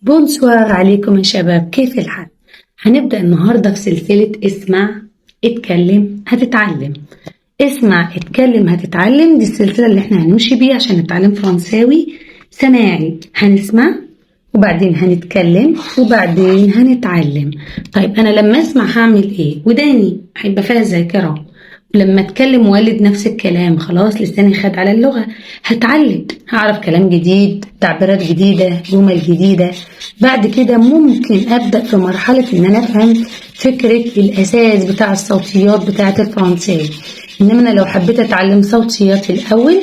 بونسوار عليكم يا شباب، كيف الحال؟ هنبدأ النهاردة في سلسلة اسمع اتكلم هتتعلم. اسمع اتكلم هتتعلم، دي السلسلة اللي احنا هنمشي بيها عشان نتعلم فرنساوي سماعي. هنسمع وبعدين هنتكلم وبعدين هنتعلم. طيب انا لما اسمع هعمل ايه؟ وداني هيبقى فيها ذاكرة، ولما اتكلم والد نفس الكلام، خلاص لساني خد على اللغة، هتعلم، هعرف كلام جديد، تعبيرات جديدة، جمل جديدة. بعد كده ممكن ابدأ في مرحلة ان انا افهم فكرة الاساس بتاع الصوتيات بتاعة الفرنساوي. انما انا لو حبيت اتعلم صوتيات الاول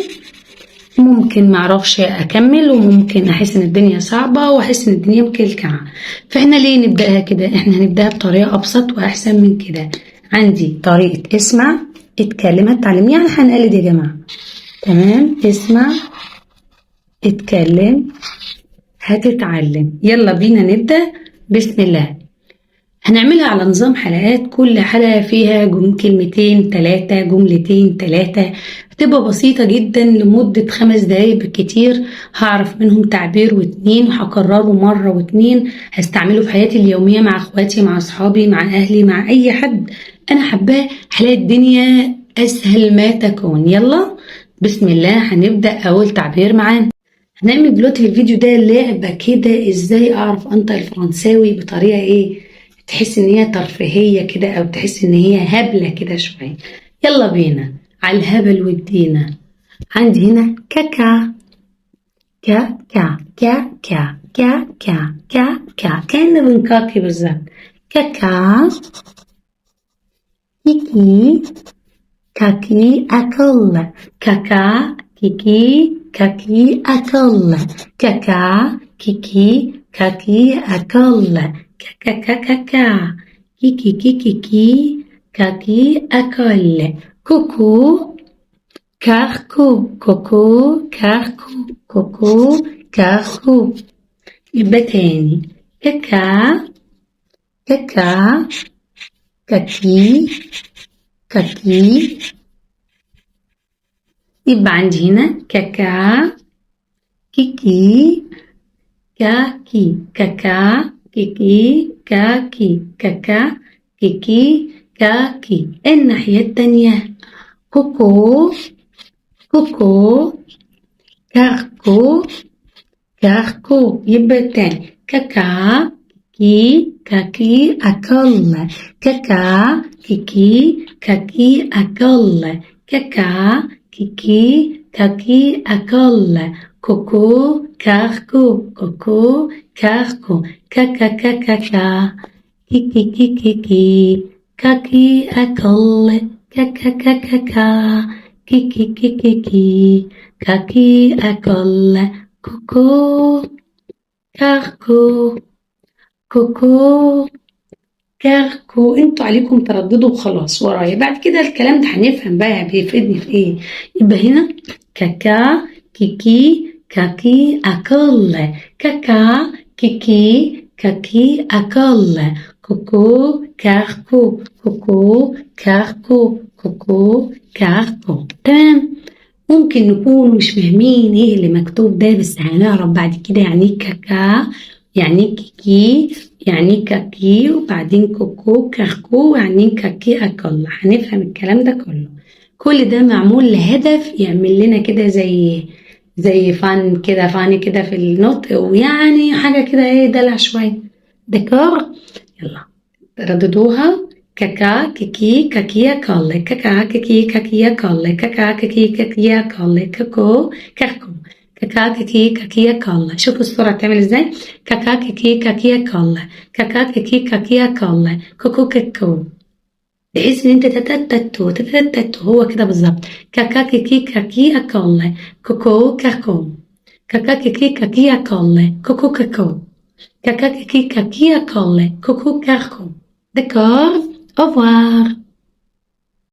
ممكن معرفش اكمل، وممكن احس ان الدنيا صعبة واحس ان الدنيا مكلكعة. فاحنا ليه نبدأها كده؟ احنا هنبدأها بطريقة ابسط واحسن من كده. عندي طريقة اسمع اتكلم هتتعلم، يعني هنقلد يا جماعة. تمام، اسمع اتكلم هتتعلم. يلا بينا نبدأ. بسم الله. هنعملها على نظام حلقات، كل حلقة فيها كلمتين 3، جملتين 3، هتبقى بسيطة جدا لمدة 5 دقايق بالكتير. هعرف منهم تعبير و2 وهكرره مرة و2، هستعمله في حياتي اليومية مع اخواتي، مع اصحابي، مع اهلي، مع اي حد انا حباه. هلاقي الدنيا اسهل ما تكون. يلا بسم الله، هنبدأ. اول تعبير معانا هنعمل دلوقتي في الفيديو ده لعبة كده، ازاي اعرف انطق الفرنساوي بطريقة ايه تحس ان هي ترفيهية كده، او تحس ان هي هبلة كده شوية. يلا بينا على الهبل والدينا. عندي هنا كاكا، كا كا كا كا كا كا كا كا، كأننا بنكاكي بالظبط. كاكا، كيكي، كاكي أكل، كاكا كيكي كاكي أكل، كاكا كيكي كاكي أكل، كاكا كاكا كا، كيكي كيكي كي كاكي أكل، كوكو كاكو، كوكو كاكو، كوكو كاكو. يبقى تاني كاكا كاكا كاكي كاكي. يبقى عندي هنا كاكا كيكي كاكي، كاكا كيكي كاكي، كاكا كيكي كاكي. الناحية التانية كوكو كوكو كاكو كاكو. يبقى التاني كاكا كيكي كاكي أكل، كاكا كيكي كاكي أكل، كاكا كيكي كاكي أكل، كوكو كاكو، كوكو كاكو، كاكا كاكا كا، كيكي كيكي كي كاكي أكل، كاكا كاكا كا، كيكي كيكي كي كاكي أكل، كوكو كاكو، كوكو كاكو. انتوا عليكم ترددوا وخلاص ورايا. بعد كده الكلام ده هنفهم بقى بيفيدني في ايه. يبقى هنا كاكا كيكي كاكي أكل، كاكا كيكي كاكي أكل، كوكو كاكو، كوكو كاكو، كوكو كاكو. تمام. ممكن نكون مش فاهمين ايه اللي مكتوب ده، بس هنعرف بعد كده يعني كاكا، يعني كيكي، يعني كاكي، وبعدين كوكو كاكو، يعني كاكي أكل. هنفهم الكلام ده كله. كل ده معمول لهدف يعمل لنا كده زي فن كده، فاني كده في النطق، ويعني حاجة كده ايه دلع شوية. ديكور. يلا رددوها. كاكا كيكي كاكيا كالي، كاكا كيكي كاكيا كالي، كاكا كيكي كاكيا كالي، كاكو كاكو، كاكا كيكي كاكيا كالي. شوفوا الصورة تعمل ازاي. كاكا كيكي كاكيا كالي، كاكا كيكي كاكيا كالي، كوكو كاكو. بحيث ان انت تتتتو تتتتو، هو كده بالظبط. كاكا كيكي كاكيا كالي، كوكو كاكو، كاكا كيكي كاكيا كالي، كوكو كاكو، كاكا كيكي كاكيا كالي، كوكو كاكو. D'accord, au revoir.